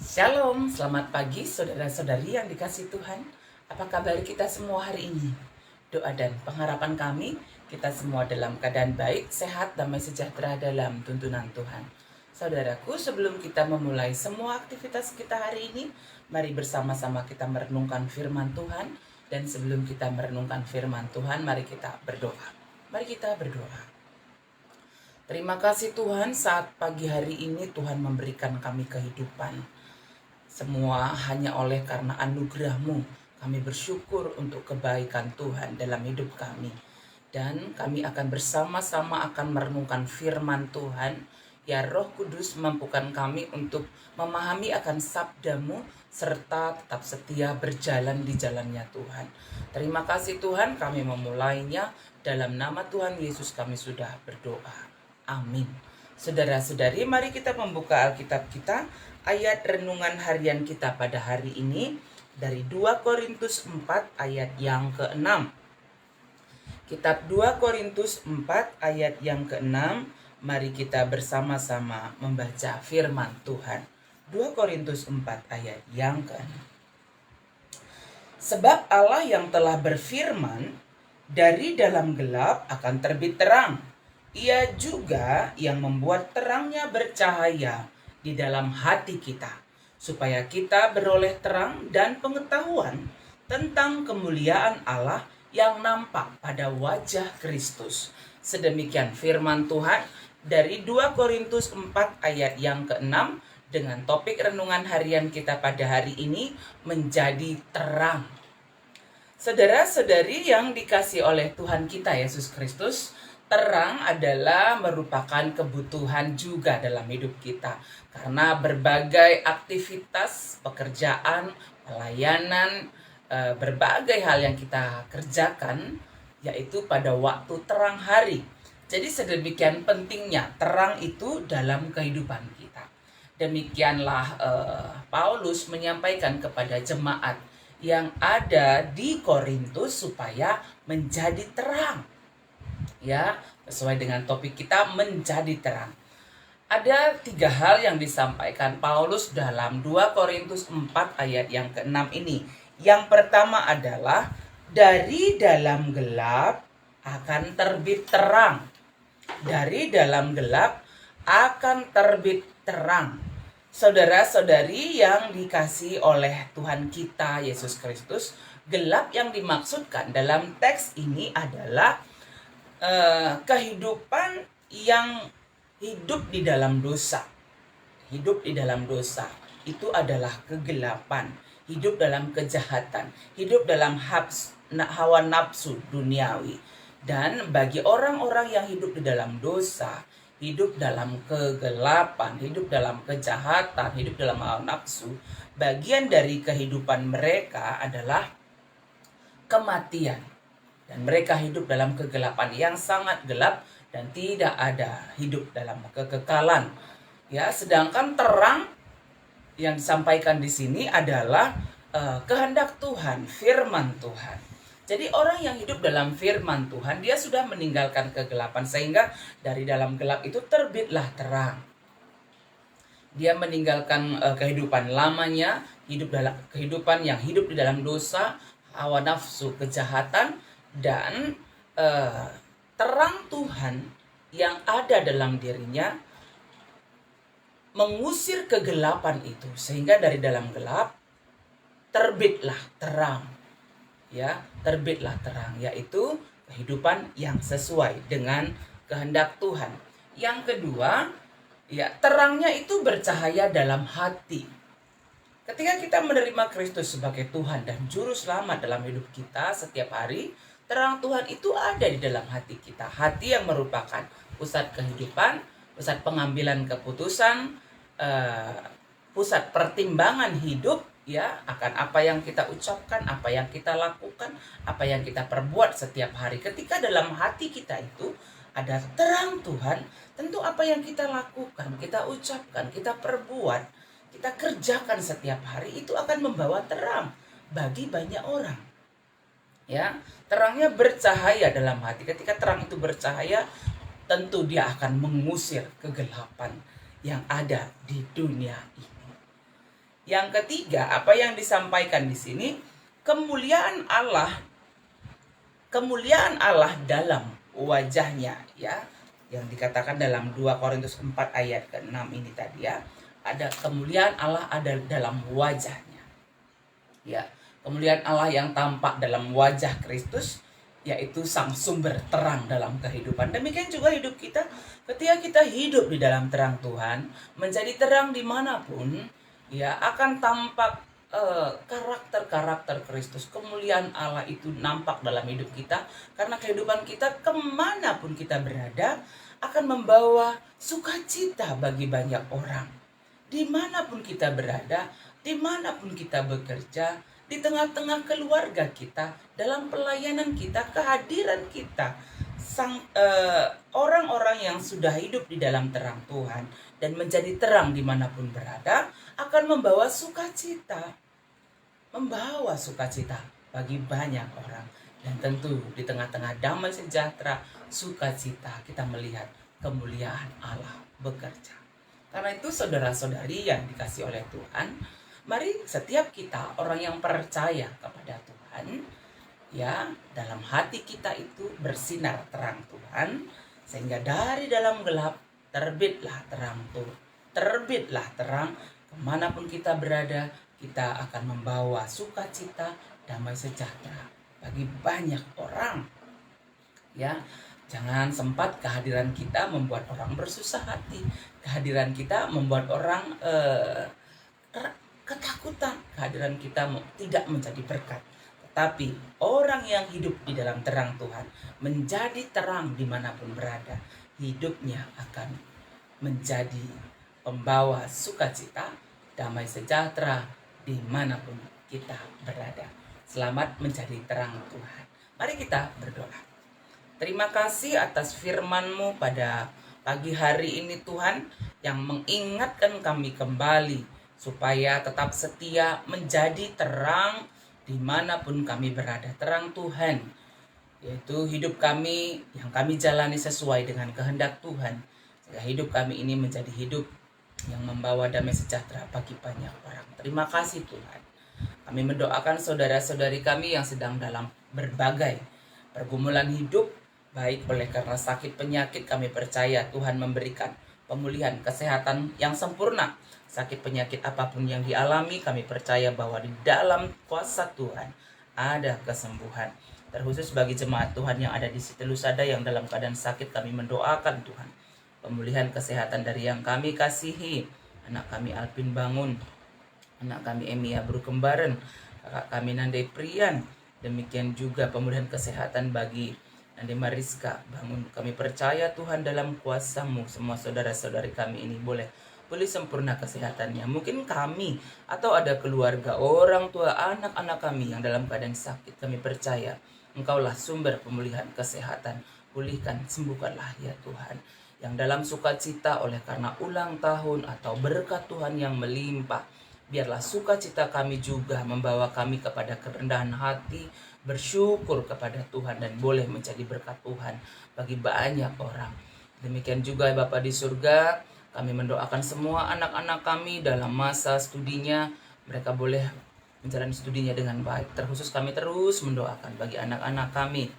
Shalom, selamat pagi saudara-saudari yang dikasih Tuhan. Apa kabar kita semua hari ini? Doa dan pengharapan kami, kita semua dalam keadaan baik, sehat, damai sejahtera dalam tuntunan Tuhan. Saudaraku, sebelum kita memulai semua aktivitas kita hari ini, mari bersama-sama kita merenungkan firman Tuhan. Dan sebelum kita merenungkan firman Tuhan, mari kita berdoa. Mari kita berdoa. Terima kasih Tuhan, saat pagi hari ini Tuhan memberikan kami kehidupan. Semua hanya oleh karena anugerah-Mu. Kami bersyukur untuk kebaikan Tuhan dalam hidup kami. Dan kami akan bersama-sama akan merenungkan firman Tuhan. Ya Roh Kudus mampukan kami untuk memahami akan sabda-Mu serta tetap setia berjalan di jalannya Tuhan. Terima kasih Tuhan, kami memulainya. Dalam nama Tuhan Yesus kami sudah berdoa. Amin. Saudara-saudari, mari kita membuka Alkitab kita. Ayat renungan harian kita pada hari ini dari 2 Korintus 4 ayat yang ke-6. Kitab 2 Korintus 4 ayat yang ke-6. Mari kita bersama-sama membaca firman Tuhan. 2 Korintus 4 ayat yang ke-6. Sebab Allah yang telah berfirman, dari dalam gelap akan terbit terang. Ia juga yang membuat terangnya bercahaya di dalam hati kita, supaya kita beroleh terang dan pengetahuan tentang kemuliaan Allah yang nampak pada wajah Kristus. Sedemikian firman Tuhan dari 2 Korintus 4 ayat yang ke-6 dengan topik renungan harian kita pada hari ini, menjadi terang. Saudara-saudari yang dikasihi oleh Tuhan kita Yesus Kristus, terang adalah merupakan kebutuhan juga dalam hidup kita. Karena berbagai aktivitas, pekerjaan, pelayanan, berbagai hal yang kita kerjakan, yaitu pada waktu terang hari. Jadi sedemikian pentingnya terang itu dalam kehidupan kita. Demikianlah Paulus menyampaikan kepada jemaat yang ada di Korintus supaya menjadi terang. Ya, sesuai dengan topik kita, menjadi terang. Ada 3 hal yang disampaikan Paulus dalam 2 Korintus 4 ayat yang ke-6 ini. Yang pertama adalah dari dalam gelap akan terbit terang. Dari dalam gelap akan terbit terang. Saudara-saudari yang dikasihi oleh Tuhan kita Yesus Kristus, gelap yang dimaksudkan dalam teks ini adalah kehidupan yang hidup di dalam dosa. Hidup di dalam dosa itu adalah kegelapan, hidup dalam kejahatan, hidup dalam hawa nafsu duniawi. Dan bagi orang-orang yang hidup di dalam dosa, hidup dalam kegelapan, hidup dalam kejahatan, hidup dalam hawa nafsu, bagian dari kehidupan mereka adalah kematian. Dan mereka hidup dalam kegelapan yang sangat gelap dan tidak ada hidup dalam kekekalan. Ya, sedangkan terang yang disampaikan di sini adalah kehendak Tuhan, firman Tuhan. Jadi orang yang hidup dalam firman Tuhan, dia sudah meninggalkan kegelapan sehingga dari dalam gelap itu terbitlah terang. Dia meninggalkan kehidupan lamanya, hidup dalam kehidupan yang hidup di dalam dosa, hawa nafsu, kejahatan. Dan terang Tuhan yang ada dalam dirinya mengusir kegelapan itu, sehingga dari dalam gelap terbitlah terang. Ya, terbitlah terang, yaitu kehidupan yang sesuai dengan kehendak Tuhan. Yang kedua, ya, terangnya itu bercahaya dalam hati. Ketika kita menerima Kristus sebagai Tuhan dan Juru Selamat dalam hidup kita setiap hari, terang Tuhan itu ada di dalam hati kita. Hati yang merupakan pusat kehidupan, pusat pengambilan keputusan, pusat pertimbangan hidup, ya, akan apa yang kita ucapkan, apa yang kita lakukan, apa yang kita perbuat setiap hari. Ketika dalam hati kita itu ada terang Tuhan, tentu apa yang kita lakukan, kita ucapkan, kita perbuat, kita kerjakan setiap hari itu akan membawa terang bagi banyak orang. Ya, terangnya bercahaya dalam hati. Ketika terang itu bercahaya, tentu dia akan mengusir kegelapan yang ada di dunia ini. Yang ketiga, apa yang disampaikan di sini, kemuliaan Allah dalam wajahnya, ya, yang dikatakan dalam 2 Korintus 4 ayat ke-6 ini tadi, ya. Ada kemuliaan Allah ada dalam wajahnya. Ya, kemuliaan Allah yang tampak dalam wajah Kristus, yaitu sang sumber terang dalam kehidupan. Demikian juga hidup kita, ketika kita hidup di dalam terang Tuhan, menjadi terang dimanapun, ya, akan tampak karakter-karakter Kristus. Kemuliaan Allah itu nampak dalam hidup kita, karena kehidupan kita kemanapun kita berada akan membawa sukacita bagi banyak orang. Dimanapun kita berada, dimanapun kita bekerja, di tengah-tengah keluarga kita, dalam pelayanan kita, kehadiran kita, orang-orang yang sudah hidup di dalam terang Tuhan dan menjadi terang dimanapun berada akan membawa sukacita bagi banyak orang. Dan tentu di tengah-tengah damai sejahtera, sukacita, kita melihat kemuliaan Allah bekerja. Karena itu saudara-saudari yang dikasih oleh Tuhan, mari setiap kita orang yang percaya kepada Tuhan, ya, dalam hati kita itu bersinar terang Tuhan, sehingga dari dalam gelap terbitlah terang, kemanapun kita berada, kita akan membawa sukacita, damai sejahtera bagi banyak orang. Ya, jangan sempat kehadiran kita membuat orang bersusah hati, kehadiran kita membuat orang ketakutan, kehadiran kita tidak menjadi berkat. Tetapi orang yang hidup di dalam terang Tuhan, menjadi terang dimanapun berada, hidupnya akan menjadi pembawa sukacita, damai sejahtera dimanapun kita berada. Selamat menjadi terang Tuhan. Mari kita berdoa. Terima kasih atas firman-Mu pada pagi hari ini Tuhan, yang mengingatkan kami kembali supaya tetap setia menjadi terang dimanapun kami berada. Terang Tuhan, yaitu hidup kami yang kami jalani sesuai dengan kehendak Tuhan, sehingga hidup kami ini menjadi hidup yang membawa damai sejahtera bagi banyak orang. Terima kasih Tuhan. Kami mendoakan saudara-saudari kami yang sedang dalam berbagai pergumulan hidup, baik oleh karena sakit penyakit, kami percaya Tuhan memberikan pemulihan kesehatan yang sempurna. Sakit penyakit apapun yang dialami, kami percaya bahwa di dalam kuasa Tuhan ada kesembuhan. Terkhusus bagi jemaat Tuhan yang ada di Siti Lusada yang dalam keadaan sakit, kami mendoakan Tuhan pemulihan kesehatan dari yang kami kasihi. Anak kami Alvin Bangun, anak kami Emia Berkembaran, kakak kami Nandai Prian. Demikian juga pemulihan kesehatan bagi Nandai Mariska Bangun. Kami percaya Tuhan dalam kuasa-Mu, semua saudara-saudari kami ini boleh pulih sempurna kesehatannya. Mungkin kami atau ada keluarga, orang tua, anak-anak kami yang dalam keadaan sakit, kami percaya Engkaulah sumber pemulihan kesehatan. Pulihkan, sembuhkanlah ya Tuhan. Yang dalam sukacita oleh karena ulang tahun atau berkat Tuhan yang melimpah, biarlah sukacita kami juga membawa kami kepada kerendahan hati, bersyukur kepada Tuhan dan boleh menjadi berkat Tuhan bagi banyak orang. Demikian juga Bapa di surga, kami mendoakan semua anak-anak kami dalam masa studinya, mereka boleh menjalani studinya dengan baik. Terkhusus kami terus mendoakan bagi anak-anak kami,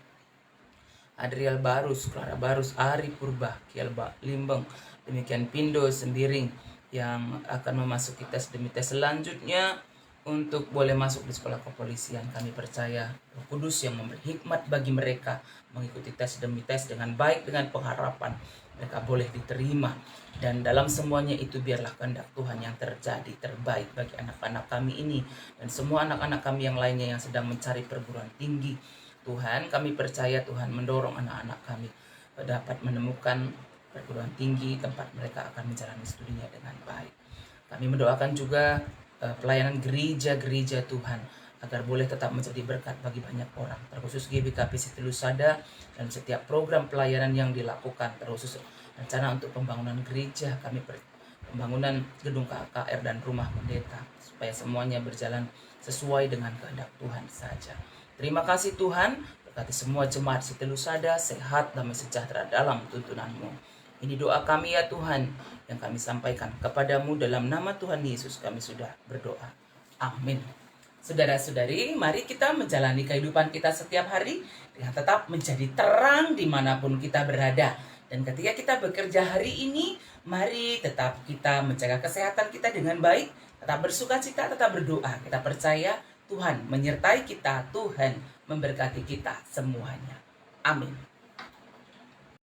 Adriel Barus, Clara Barus, Ari Purba, Kielba Limbeng, demikian Pindo Sembiring yang akan memasuki tes demi tes selanjutnya untuk boleh masuk di sekolah kepolisian. Kami percaya Roh Kudus yang memberi hikmat bagi mereka mengikuti tes demi tes dengan baik, dengan pengharapan mereka boleh diterima. Dan dalam semuanya itu biarlah kehendak Tuhan yang terjadi terbaik bagi anak-anak kami ini dan semua anak-anak kami yang lainnya yang sedang mencari perguruan tinggi. Tuhan, kami percaya Tuhan mendorong anak-anak kami dapat menemukan perguruan tinggi tempat mereka akan menjalani studinya dengan baik. Kami mendoakan juga pelayanan gereja-gereja Tuhan agar boleh tetap menjadi berkat bagi banyak orang, terkhusus GBKP Siti Lusada dan setiap program pelayanan yang dilakukan, terkhusus rencana untuk pembangunan gereja, pembangunan gedung KKR dan rumah pendeta, supaya semuanya berjalan sesuai dengan kehendak Tuhan saja. Terima kasih Tuhan, berkati semua jemaat Siti Lusada sehat, damai sejahtera dalam tuntunan-Mu. Ini doa kami ya Tuhan, yang kami sampaikan kepadamu dalam nama Tuhan Yesus kami sudah berdoa. Amin. Saudara-saudari, mari kita menjalani kehidupan kita setiap hari dengan tetap menjadi terang dimanapun kita berada. Dan ketika kita bekerja hari ini, mari tetap kita menjaga kesehatan kita dengan baik, tetap bersukacita, tetap berdoa. Kita percaya Tuhan menyertai kita, Tuhan memberkati kita semuanya. Amin.